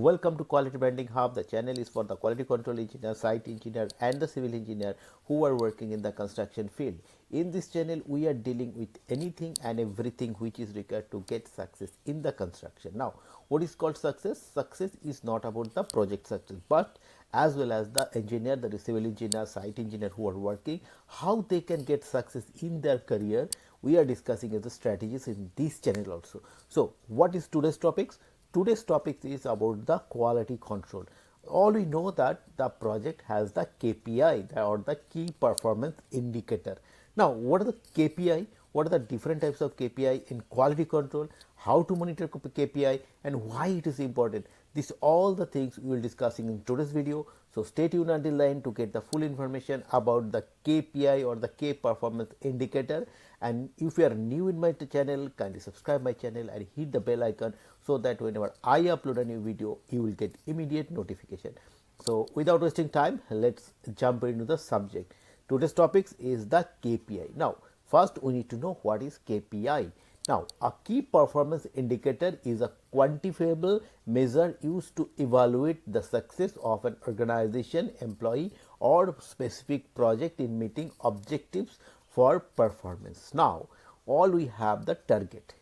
Welcome to Quality Branding Hub. The channel is for the quality control engineer, site engineer and the civil engineer who are working in the construction field. In this channel, we are dealing with anything and everything which is required to get success in the construction. Now, what is called success? Success is not about the project success, but as well as the engineer, the civil engineer, site engineer who are working, how they can get success in their career. We are discussing the strategies in this channel also. So, what is today's topics? Today's topic is about the quality control. All we know that the project has the KPI or the key performance indicator. Now, what are the KPI? What are the different types of KPI in quality control? How to monitor KPI and why it is important? These all the things we will discussing in today's video. So stay tuned until the end to get the full information about the KPI or the key performance indicator. And if you are new in my channel, kindly subscribe my channel and hit the bell icon so that whenever I upload a new video, you will get immediate notification. So without wasting time, let's jump into the subject. Today's topics is the KPI. Now, first we need to know what is KPI. Now, a key performance indicator is a quantifiable measure used to evaluate the success of an organization, employee or specific project in meeting objectives for performance. Now, all we have the target,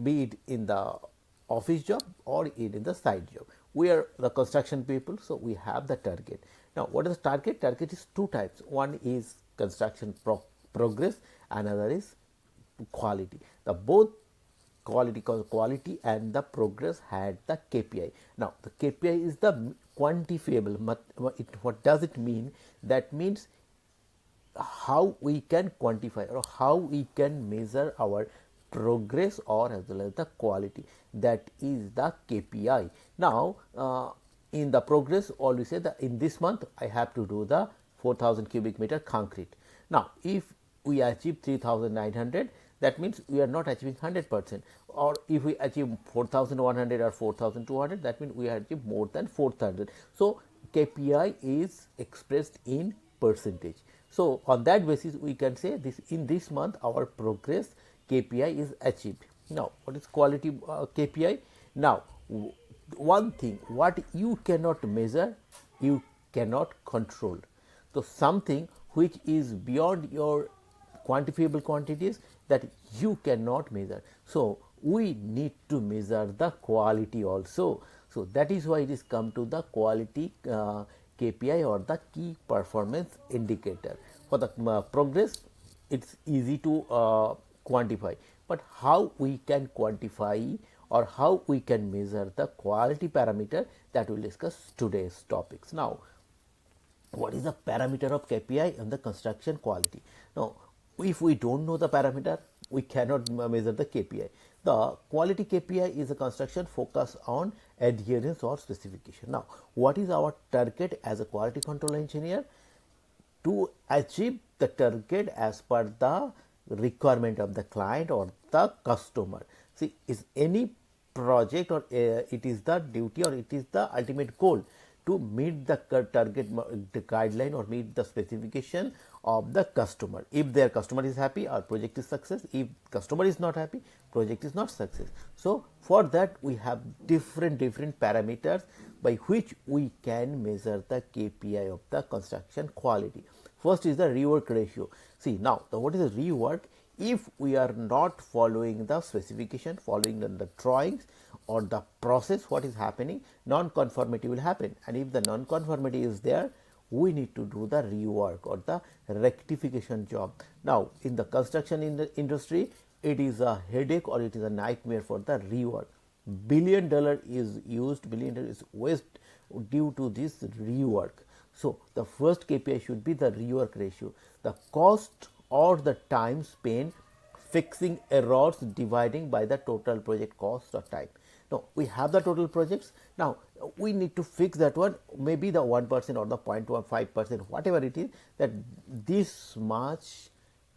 be it in the office job or in the site job. We are the construction people, so we have the target. Now, what is the target? Target is two types. One is construction progress, another is quality. The both quality and the progress had the KPI. Now, the KPI is the quantifiable. What does it mean? That means how we can quantify or how we can measure our progress or as well as the quality. That is the KPI. Now, in the progress, all we say that in this month I have to do the 4,000 cubic meter concrete. Now, if we achieve 3,900, that means we are not achieving 100%, or if we achieve 4,100 or 4,200, that means we have achieved more than 4,000. So, KPI is expressed in percentage. So, on that basis we can say this in this month our progress KPI is achieved. Now, what is quality KPI? Now, one thing what you cannot measure, you cannot control. So, something which is beyond your quantifiable quantities that you cannot measure. So, we need to measure the quality also. So, that is why it is come to the quality KPI or the key performance indicator. For the progress, it is easy to quantify, but how we can quantify or how we can measure the quality parameter, that we will discuss today's topics. Now, what is the parameter of KPI and the construction quality? Now, if we don't know the parameter, we cannot measure the KPI. The quality KPI is a construction focus on adherence or specification. Now, what is our target as a quality control engineer? To achieve the target as per the requirement of the client or the customer. See, is any project or it is the duty or it is the ultimate goal to meet the target, the guideline or meet the specification of the customer. If their customer is happy, our project is success. If customer is not happy, project is not success. So, for that we have different parameters by which we can measure the KPI of the construction quality. First is the rework ratio. See, now what is the rework? If we are not following the specification, following the drawings or the process, what is happening? Non-conformity will happen, and if the non-conformity is there, we need to do the rework or the rectification job. Now, in the construction industry, it is a headache or it is a nightmare for the rework. $1 billion is used, $1 billion is waste due to this rework. So, the first KPI should be the rework ratio, the cost or the time spent fixing errors dividing by the total project cost or time. Now, we have the total projects. Now, we need to fix that one, maybe the 1% or the 0.15%, whatever it is, that this much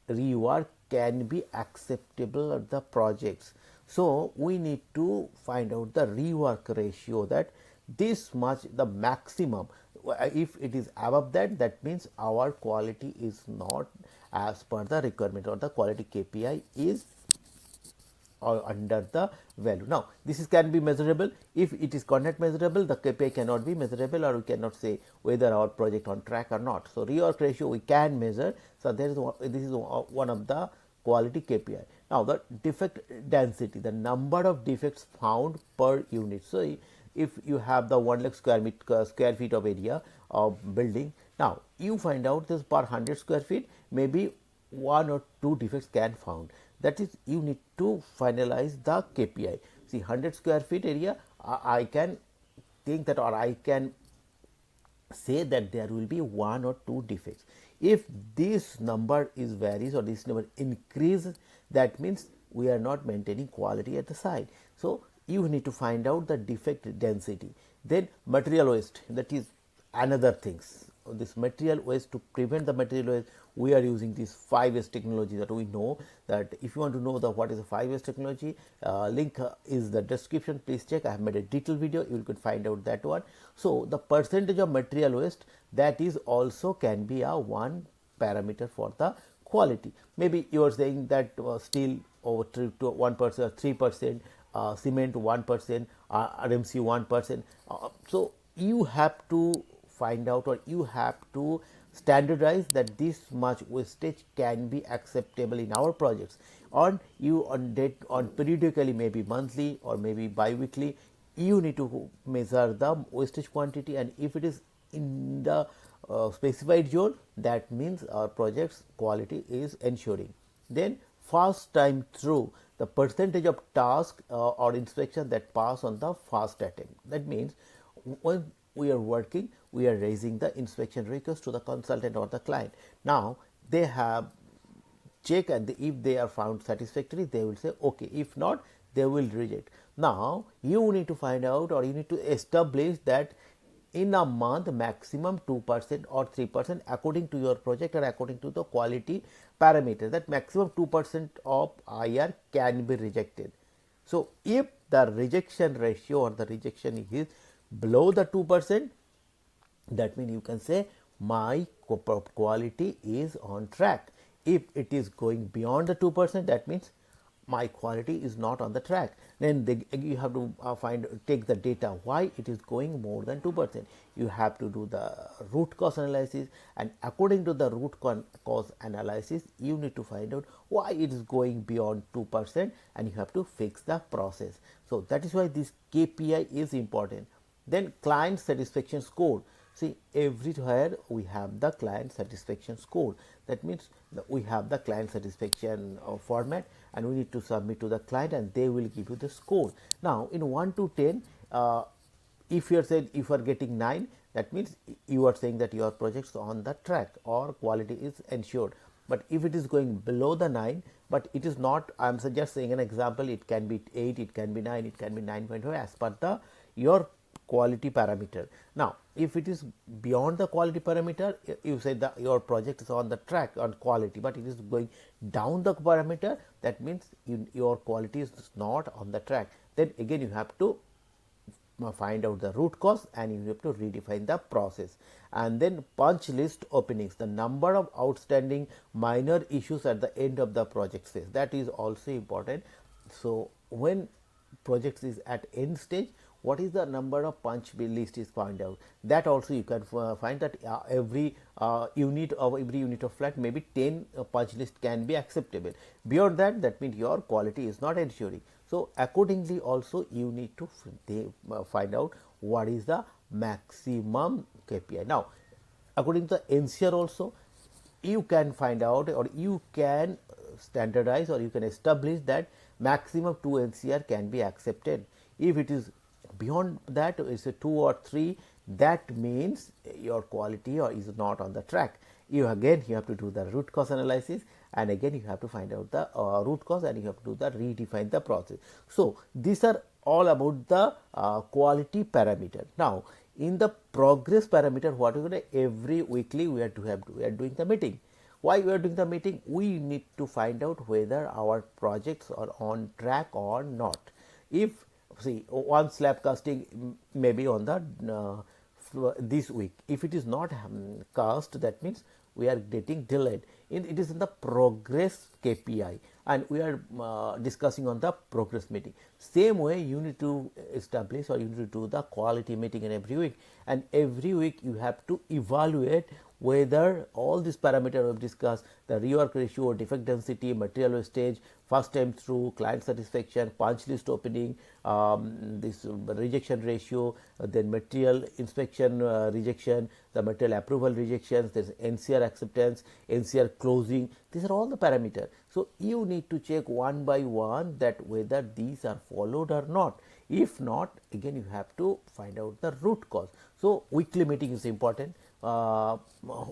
rework can be acceptable at the projects. So, we need to find out the rework ratio, that this much the maximum. If it is above that, that means our quality is not as per the requirement or the quality KPI is or under the value. Now, this is can be measurable. If it is not measurable, the KPI cannot be measurable, or we cannot say whether our project on track or not. So, rework ratio we can measure. So, there is this is one of the quality KPI. Now, the defect density, the number of defects found per unit. So, if you have the 1 lakh square feet of area of building, now you find out this per 100 square feet, maybe 1 or 2 defects can found. That is, you need to finalize the KPI. See, 100 square feet area, I can think that, or I can say that there will be 1 or 2 defects. If this number is varies or this number increases, that means we are not maintaining quality at the site. So, you need to find out the defect density. Then material waste, that is another things. This material waste, to prevent the material waste, we are using this 5S technology that we know. That if you want to know the what is the 5S technology, link is the description, please check. I have made a detailed video, you could find out that one. So, the percentage of material waste, that is also can be a one parameter for the quality. Maybe you are saying that steel over 1% or 3%, cement 1%, RMC 1%. So, you have to find out, or you have to standardize that this much wastage can be acceptable in our projects, or you on periodically, maybe monthly or maybe bi-weekly, you need to measure the wastage quantity, and if it is in the specified zone, that means our project's quality is ensuring. Then fast time through, the percentage of task or inspection that pass on the fast attempt. That means when we are working, we are raising the inspection request to the consultant or the client. Now, they have check, and if they are found satisfactory, they will say okay. If not, they will reject. Now, you need to find out, or you need to establish that in a month maximum 2% or 3% according to your project or according to the quality parameter, that maximum 2% of IR can be rejected. So, if the rejection ratio or the rejection is below the 2%, that means you can say my quality is on track. If it is going beyond the 2%, that means my quality is not on the track. Then you have to take the data why it is going more than 2%. You have to do the root cause analysis, and according to the root cause analysis, you need to find out why it is going beyond 2%, and you have to fix the process. So, that is why this KPI is important. Then client satisfaction score. See, everywhere we have the client satisfaction score. That means we have the client satisfaction format, and we need to submit to the client, and they will give you the score. Now, in 1 to 10, if you are saying, if you are getting 9, that means you are saying that your project is on the track or quality is ensured. But if it is going below the 9, but it is not, I am just saying an example, it can be 8, it can be 9, it can be 9.5 as per the your quality parameter. Now, if it is beyond the quality parameter, you say that your project is on the track on quality, but it is going down the parameter, that means your quality is not on the track. Then again you have to find out the root cause, and you have to redefine the process. And then punch list openings, the number of outstanding minor issues at the end of the project phase, that is also important. So, when project is at end stage, what is the number of punch list is found out, that also you can find that every unit of flat, maybe 10 punch list can be acceptable. Beyond that, that means your quality is not ensuring. So, accordingly also you need to find out what is the maximum KPI. Now, according to the NCR also, you can find out, or you can standardize, or you can establish that maximum 2 NCR can be accepted. If it is beyond that, it is a 2 or 3, that means your quality is not on the track. You have to do the root cause analysis, and again you have to find out the root cause, and you have to do the redefine the process. So, these are all about the quality parameter. Now, in the progress parameter, what we do, every weekly we are doing the meeting. Why we are doing the meeting? We need to find out whether our projects are on track or not. If see, one slab casting may be on the this week. If it is not cast, that means we are getting delayed. It is in the progress KPI. and we are discussing on the progress meeting. Same way you need to establish or you need to do the quality meeting in every week, and every week you have to evaluate whether all these parameters we have discussed, the rework ratio, defect density, material wastage, first time through, client satisfaction, punch list opening, this rejection ratio, then material inspection rejection, the material approval rejections, there is NCR acceptance, NCR closing. These are all the parameters. So you need to check one by one that whether these are followed or not. If not, again you have to find out the root cause. So weekly meeting is important.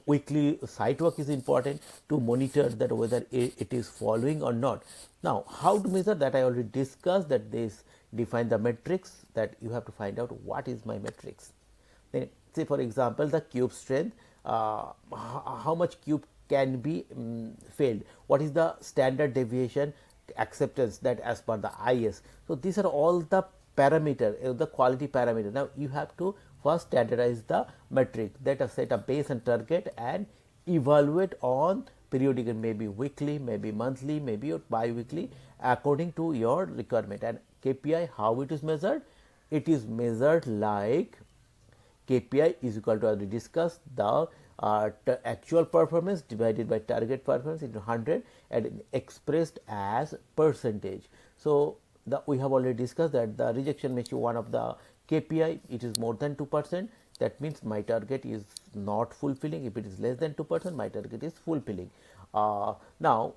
Weekly site work is important to monitor that whether it is following or not. Now, how to measure that I already discussed, that this define the metrics, that you have to find out what is my metrics. Then say for example the cube strength, how much cube can be failed, what is the standard deviation acceptance that as per the IS. So these are all the parameter, the quality parameter. Now you have to first standardize the metric, that is set a base and target and evaluate on periodic, maybe weekly, maybe monthly, maybe bi-weekly, according to your requirement. And KPI, how it is measured? It is measured like KPI is equal to, as we discussed, the actual performance divided by target performance into 100 and expressed as percentage. So we have already discussed that the rejection ratio, one of the KPI, it is more than 2%. That means my target is not fulfilling. If it is less than 2%, my target is fulfilling. Now,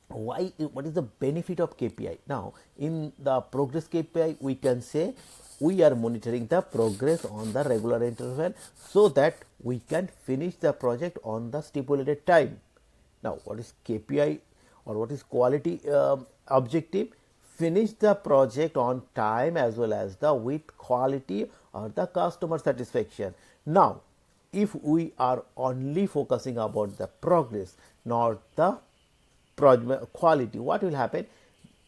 what is the benefit of KPI? Now, in the progress KPI, we can say we are monitoring the progress on the regular interval so that we can finish the project on the stipulated time. Now, what is KPI or what is quality objective? Finish the project on time as well as the with quality or the customer satisfaction. Now, if we are only focusing about the progress, not the quality, what will happen?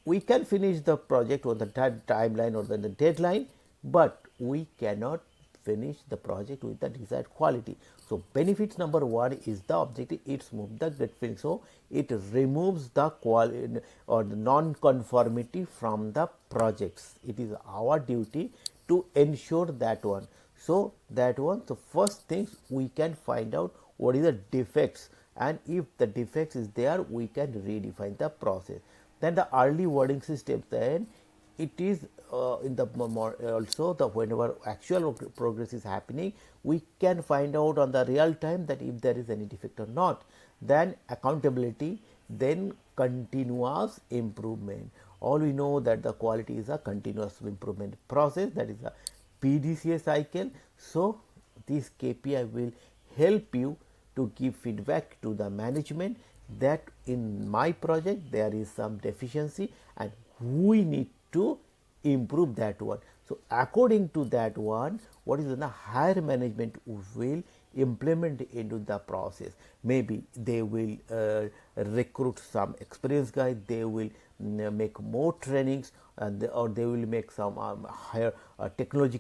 We can finish the project on the timeline or the deadline, but we cannot finish the project with the desired quality. So benefits number one is the objective, it's move the great feeling. So it removes the quality or the non-conformity from the projects. It is our duty to ensure that one. So that one, the first things we can find out what is the defects, and if the defects is there, we can redefine the process. Then the early warning system, then it is in the also the whenever actual progress is happening, we can find out on the real time that if there is any defect or not. Then accountability, then continuous improvement. All we know that the quality is a continuous improvement process, that is a PDCA cycle. So this KPI will help you to give feedback to the management that in my project there is some deficiency and we need to improve that one. So according to that one, what is the higher management will implement into the process. Maybe they will recruit some experienced guy, they will make more trainings, and or they will make some higher technology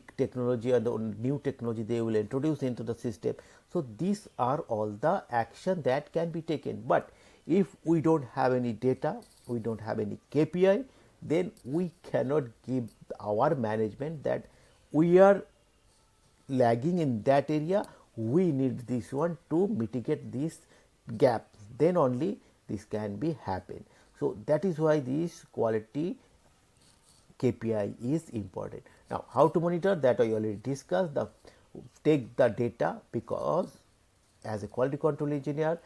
and the new technology they will introduce into the system. So these are all the action that can be taken. But if we don't have any data, we don't have any KPI, then we cannot give our management that we are lagging in that area, we need this one to mitigate this gap, then only this can be happen. So that is why this quality KPI is important. Now how to monitor that I already discussed. Take the data, because as a quality control engineer,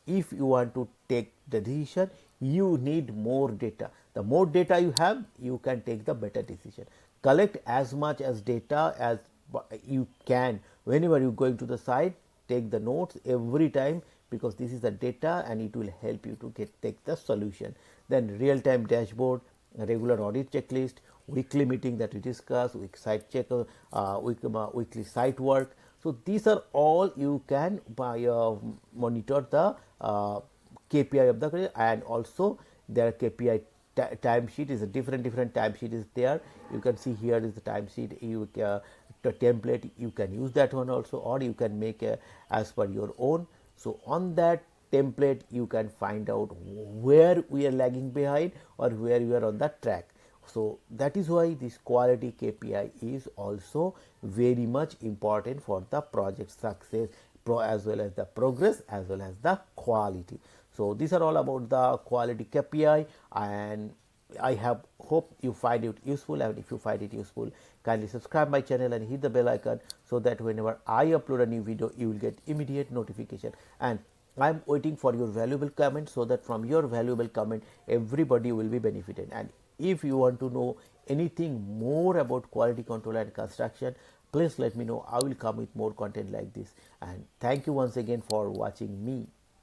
if you want to take the decision, you need more data. The more data you have, you can take the better decision. Collect as much as data as you can. Whenever you going to the site, take the notes every time, because this is the data and it will help you to take the solution. Then real time dashboard, regular audit checklist, weekly meeting that we discussed, week site check, weekly site work. So these are all you can monitor the KPI of the career. And also their KPI timesheet is a different timesheet is there. You can see here is the timesheet, you the template, you can use that one also, or you can make as per your own. So on that template you can find out where we are lagging behind or where we are on the track. So that is why this quality KPI is also very much important for the project success, as well as the progress, as well as the quality. So these are all about the quality KPI, and I have hope you find it useful. And if you find it useful, kindly subscribe my channel and hit the bell icon, so that whenever I upload a new video, you will get immediate notification. And I'm waiting for your valuable comment, so that from your valuable comment everybody will be benefited. And if you want to know anything more about quality control and construction, please let me know. I will come with more content like this. And thank you once again for watching me.